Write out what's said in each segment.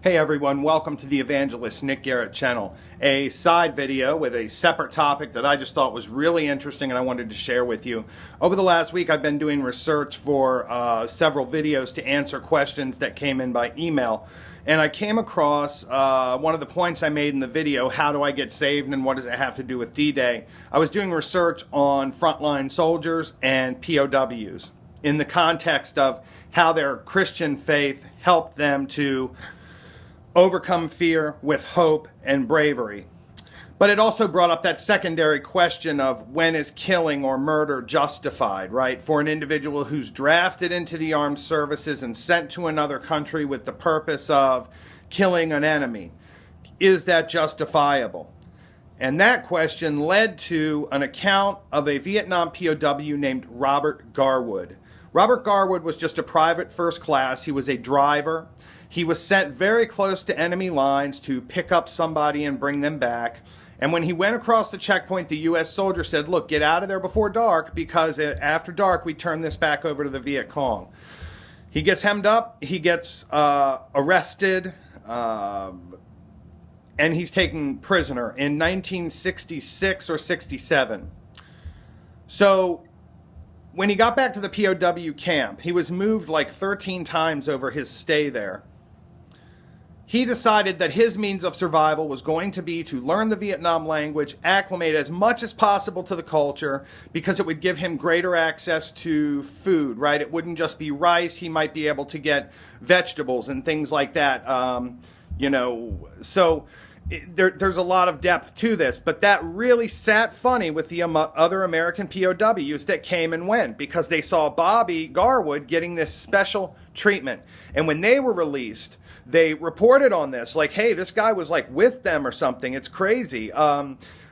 Hey everyone, welcome to the Evangelist Nick Garrett channel. A side video with a separate topic that I just thought was really interesting and I wanted to share with you. Over the last week I've been doing research for several videos to answer questions that came in by email. And I came across one of the points I made in the video, how do I get saved and what does it have to do with D-Day? I was doing research on frontline soldiers and POWs in the context of how their Christian faith helped them to overcome fear with hope and bravery. But it also brought up that secondary question of when is killing or murder justified, right? For an individual who's drafted into the armed services and sent to another country with the purpose of killing an enemy. Is that justifiable? And that question led to an account of a Vietnam POW named Robert Garwood. Robert Garwood was just a private first class. He was a driver. He was sent very close to enemy lines to pick up somebody and bring them back. And when he went across the checkpoint, the U.S. soldier said, look, get out of there before dark because after dark we turn this back over to the Viet Cong. He gets hemmed up, he gets arrested, and he's taken prisoner in 1966 or 67. So when he got back to the POW camp, he was moved like 13 times over his stay there. He decided that his means of survival was going to be to learn the Vietnam language, acclimate as much as possible to the culture, because it would give him greater access to food, right? It wouldn't just be rice. He might be able to get vegetables and things like that, so there's a lot of depth to this, but that really sat funny with the other American POWs that came and went because they saw Barbie Garwood getting this special treatment. And when they were released, they reported on this, like, hey, this guy was like with them or something. It's crazy.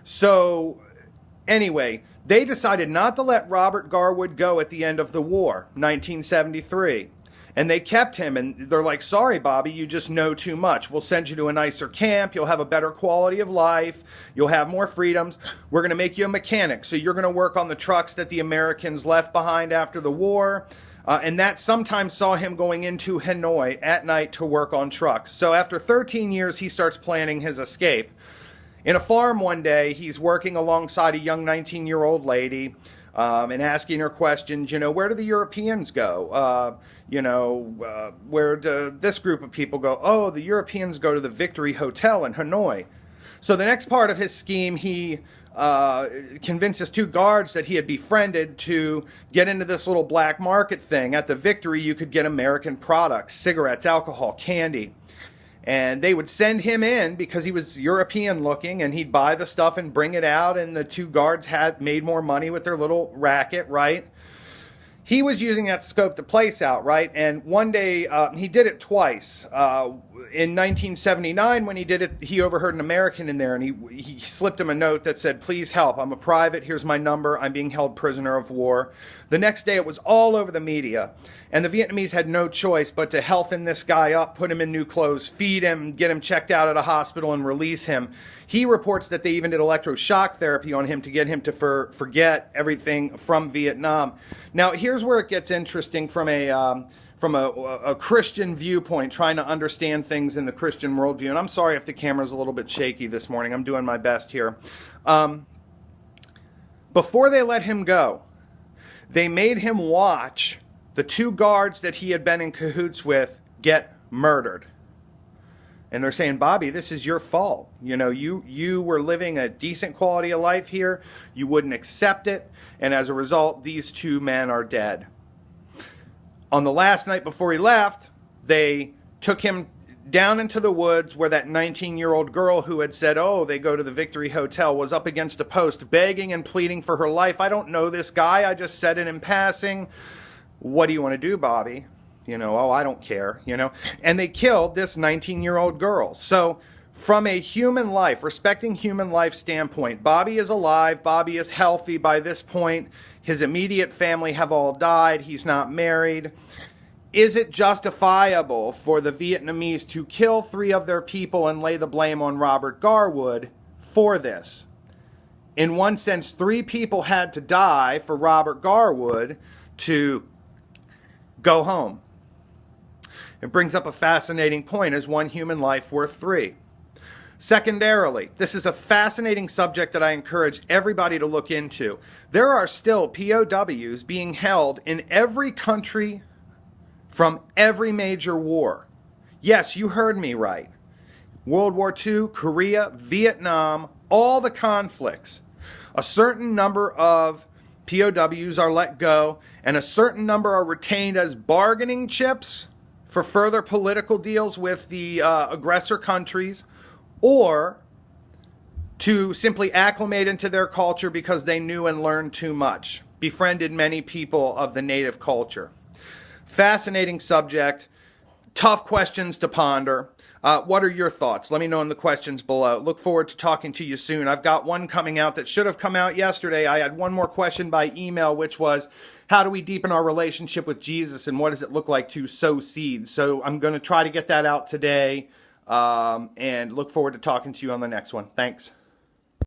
So anyway, they decided not to let Robert Garwood go at the end of the war, 1973. And they kept him, and they're like, sorry, Bobby, you just know too much. We'll send you to a nicer camp. You'll have a better quality of life. You'll have more freedoms. We're going to make you a mechanic. So you're going to work on the trucks that the Americans left behind after the war. And that sometimes saw him going into Hanoi at night to work on trucks. So after 13 years, he starts planning his escape. In a farm one day, he's working alongside a young 19-year-old lady and asking her questions, where do the Europeans go? Where do this group of people go? Oh, the Europeans go to the Victory Hotel in Hanoi. So the next part of his scheme, he convinces two guards that he had befriended to get into this little black market thing. At the Victory, you could get American products, cigarettes, alcohol, candy. And they would send him in because he was European looking, and he'd buy the stuff and bring it out, and the two guards had made more money with their little racket, right? He was using that to scope the place out, right? And one day, he did it twice. In 1979, when he did it, he overheard an American in there, and he slipped him a note that said, please help, I'm a private, here's my number, I'm being held prisoner of war. The next day, it was all over the media, and the Vietnamese had no choice but to healthen this guy up, put him in new clothes, feed him, get him checked out at a hospital, and release him. He reports that they even did electroshock therapy on him to get him to forget everything from Vietnam. Now, here's where it gets interesting from a Christian viewpoint, trying to understand things in the Christian worldview. And I'm sorry if the camera's a little bit shaky this morning. I'm doing my best here. Before they let him go, they made him watch the two guards that he had been in cahoots with get murdered. And they're saying, Bobby, this is your fault. You were living a decent quality of life here. You wouldn't accept it. And as a result, these two men are dead. On the last night before he left, they took him down into the woods where that 19-year-old girl who had said, oh, they go to the Victory Hotel, was up against a post begging and pleading for her life. I don't know this guy. I just said it in passing. What do you want to do, Bobby? Oh, I don't care, And they killed this 19-year-old girl. So from a human life, respecting human life standpoint, Bobby is alive. Bobby is healthy by this point. His immediate family have all died. He's not married. Is it justifiable for the Vietnamese to kill 3 of their people and lay the blame on Robert Garwood for this? In one sense, 3 people had to die for Robert Garwood to go home. It brings up a fascinating point. Is one human life worth three? Secondarily, this is a fascinating subject that I encourage everybody to look into. There are still POWs being held in every country from every major war. Yes, you heard me right. World War II, Korea, Vietnam, all the conflicts. A certain number of POWs are let go, and a certain number are retained as bargaining chips for further political deals with the aggressor countries, or to simply acclimate into their culture because they knew and learned too much. Befriended many people of the native culture. Fascinating subject. Tough questions to ponder. What are your thoughts? Let me know in the questions below. Look forward to talking to you soon. I've got one coming out that should have come out yesterday. I had one more question by email, which was, how do we deepen our relationship with Jesus, and what does it look like to sow seeds? So I'm going to try to get that out today, and look forward to talking to you on the next one. Thanks.